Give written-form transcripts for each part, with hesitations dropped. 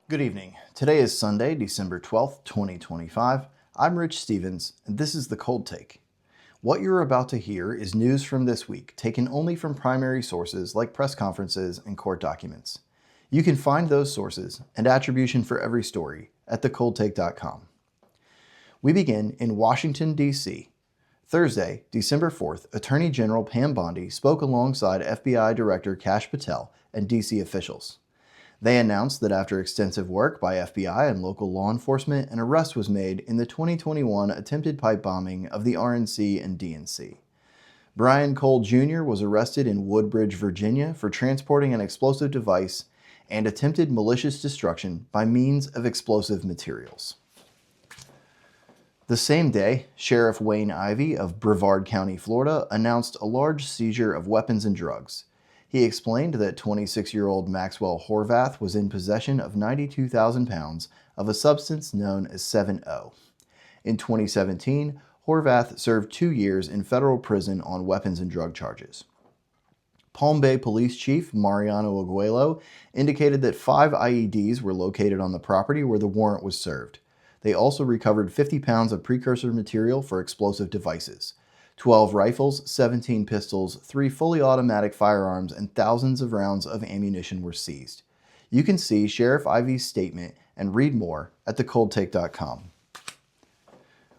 Good evening. Today is Sunday, December 12th, 2025. I'm Rich Stevens, and this is the Cold Take. What you're about to hear is news from this week, taken only from primary sources like press conferences and court documents. You can find those sources and attribution for every story at thecoldtake.com. We begin in Washington, D.C. Thursday, December 4th, Attorney General Pam Bondi spoke alongside FBI Director Kash Patel and D.C. officials. They announced that after extensive work by FBI and local law enforcement, an arrest was made in the 2021 attempted pipe bombing of the RNC and DNC. Brian Cole Jr. was arrested in Woodbridge, Virginia for transporting an explosive device and attempted malicious destruction by means of explosive materials. The same day, Sheriff Wayne Ivey of Brevard County, Florida, announced a large seizure of weapons and drugs. He explained that 26-year-old Maxwell Horvath was in possession of 92,000 pounds of a substance known as 7-0. In 2017, Horvath served 2 years in federal prison on weapons and drug charges. Palm Bay Police Chief Mariano Aguelo indicated that 5 IEDs were located on the property where the warrant was served. They also recovered 50 pounds of precursor material for explosive devices. 12 rifles, 17 pistols, 3 fully automatic firearms, and thousands of rounds of ammunition were seized. You can see Sheriff Ivey's statement and read more at thecoldtake.com.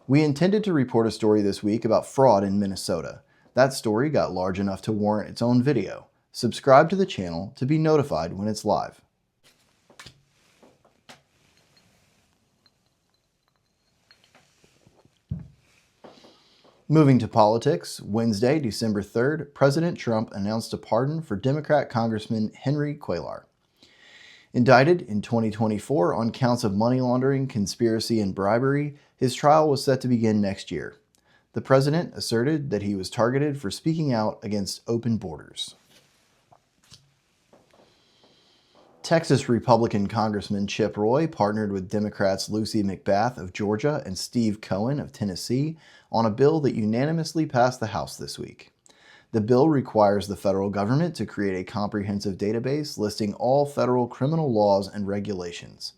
We intended to report a story this week about fraud in Minnesota. That story got large enough to warrant its own video. Subscribe to the channel to be notified when it's live. Moving to politics, Wednesday, December 3rd, President Trump announced a pardon for Democrat Congressman Henry Cuellar. Indicted in 2024 on counts of money laundering, conspiracy, and bribery, his trial was set to begin next year. The president asserted that he was targeted for speaking out against open borders. Texas Republican Congressman Chip Roy partnered with Democrats Lucy McBath of Georgia and Steve Cohen of Tennessee on a bill that unanimously passed the House this week. The bill requires the federal government to create a comprehensive database listing all federal criminal laws and regulations.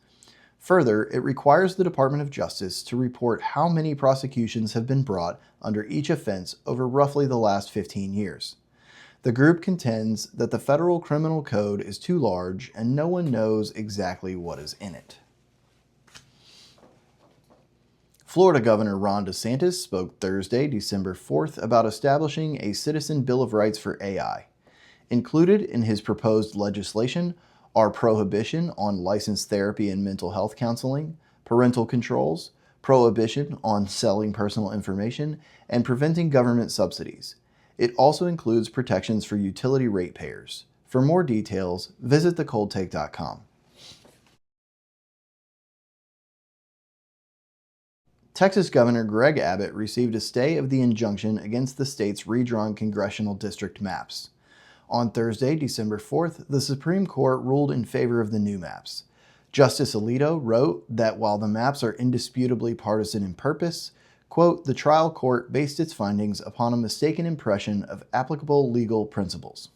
Further, it requires the Department of Justice to report how many prosecutions have been brought under each offense over roughly the last 15 years. The group contends that the federal criminal code is too large and no one knows exactly what is in it. Florida Governor Ron DeSantis spoke Thursday, December 4th, about establishing a Citizen Bill of Rights for AI. Included in his proposed legislation are prohibition on licensed therapy and mental health counseling, parental controls, prohibition on selling personal information, and preventing government subsidies. It also includes protections for utility ratepayers. For more details, visit thecoldtake.com. Texas Governor Greg Abbott received a stay of the injunction against the state's redrawn congressional district maps. On Thursday, December 4th, the Supreme Court ruled in favor of the new maps. Justice Alito wrote that while the maps are indisputably partisan in purpose, quote, the trial court based its findings upon a mistaken impression of applicable legal principles.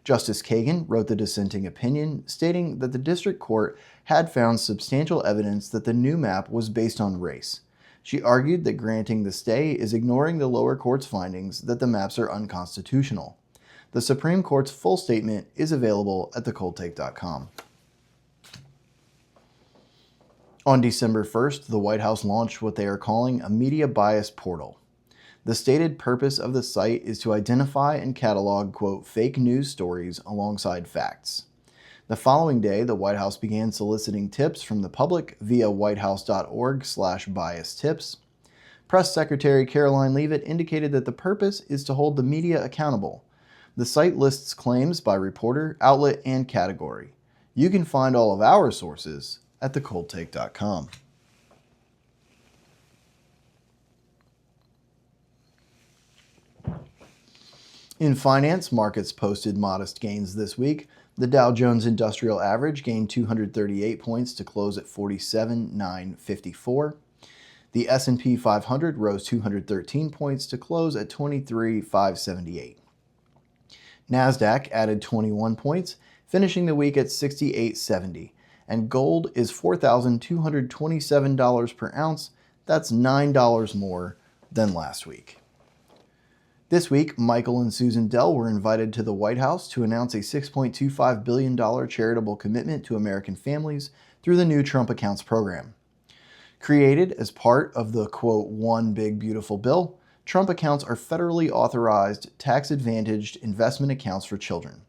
Justice Kagan wrote the dissenting opinion, stating that the district court had found substantial evidence that the new map was based on race. She argued that granting the stay is ignoring the lower court's findings that the maps are unconstitutional. The Supreme Court's full statement is available at thecoldtake.com. On December 1st, the White House launched what they are calling a media bias portal. The stated purpose of the site is to identify and catalog, quote, fake news stories alongside facts. The following day, the White House began soliciting tips from the public via whitehouse.org/bias tips. Press Secretary Caroline Leavitt indicated that the purpose is to hold the media accountable. The site lists claims by reporter, outlet, and category. You can find all of our sources at thecoldtake.com. In finance, markets posted modest gains this week. The Dow Jones Industrial Average gained 238 points to close at 47,954. The S&P 500 rose 213 points to close at 23,578. NASDAQ added 21 points, finishing the week at 6870. and gold is $4,227 per ounce. That's $9 more than last week. This week, Michael and Susan Dell were invited to the White House to announce a $6.25 billion charitable commitment to American families through the new Trump Accounts program. Created as part of the, quote, One Big Beautiful Bill, Trump Accounts are federally authorized, tax-advantaged investment accounts for children.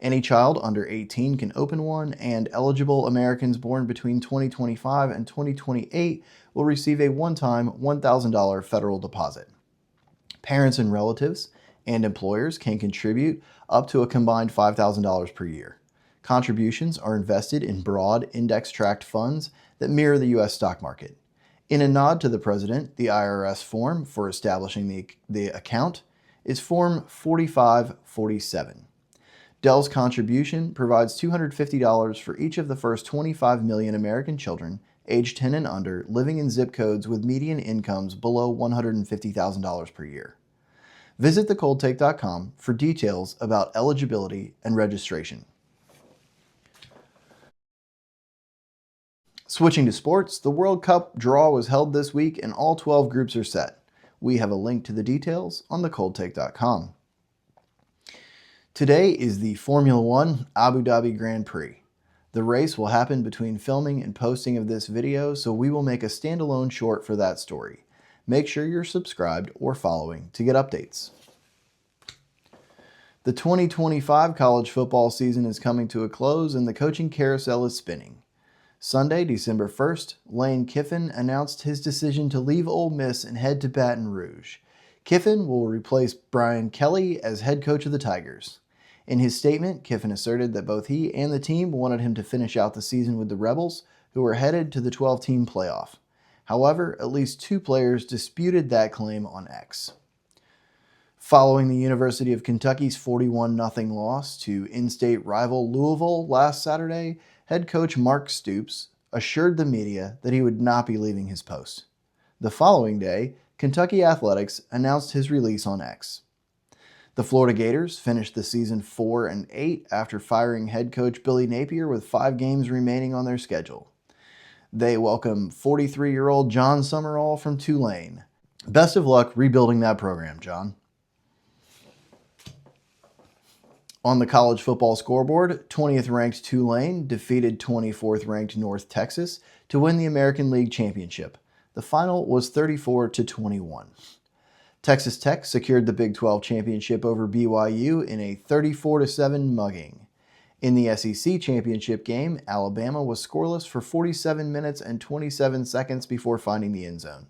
Any child under 18 can open one, and eligible Americans born between 2025 and 2028 will receive a one-time $1,000 federal deposit. Parents and relatives and employers can contribute up to a combined $5,000 per year. Contributions are invested in broad index-tracked funds that mirror the U.S. stock market. In a nod to the President, the IRS form for establishing the account is Form 4547. Dell's contribution provides $250 for each of the first 25 million American children aged 10 and under living in zip codes with median incomes below $150,000 per year. Visit thecoldtake.com for details about eligibility and registration. Switching to sports, the World Cup draw was held this week and all 12 groups are set. We have a link to the details on thecoldtake.com. Today is the Formula One Abu Dhabi Grand Prix. The race will happen between filming and posting of this video, so we will make a standalone short for that story. Make sure you're subscribed or following to get updates. The 2025 college football season is coming to a close and the coaching carousel is spinning. Sunday, December 1st, Lane Kiffin announced his decision to leave Ole Miss and head to Baton Rouge. Kiffin will replace Brian Kelly as head coach of the Tigers. In his statement, Kiffin asserted that both he and the team wanted him to finish out the season with the Rebels, who were headed to the 12-team playoff. However, at least two players disputed that claim on X. Following the University of Kentucky's 41-0 loss to in-state rival Louisville last Saturday, head coach Mark Stoops assured the media that he would not be leaving his post. The following day, Kentucky Athletics announced his release on X. The Florida Gators finished the season 4-8 after firing head coach Billy Napier with 5 games remaining on their schedule. They welcome 43-year-old John Summerall from Tulane. Best of luck rebuilding that program, John. On the college football scoreboard, 20th-ranked Tulane defeated 24th-ranked North Texas to win the American League Championship. The final was 34-21. Texas Tech secured the Big 12 championship over BYU in a 34-7 mugging. In the SEC championship game, Alabama was scoreless for 47 minutes and 27 seconds before finding the end zone.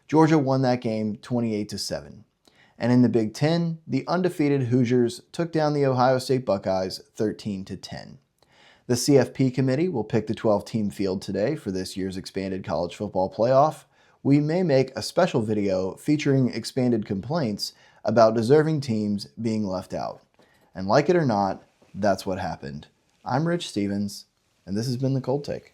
Georgia won that game 28-7. And in the Big 10, the undefeated Hoosiers took down the Ohio State Buckeyes 13-10. The CFP committee will pick the 12-team field today for this year's expanded college football playoff. We may make a special video featuring expanded complaints about deserving teams being left out. And like it or not, that's what happened. I'm Rich Stevens, and this has been The Cold Take.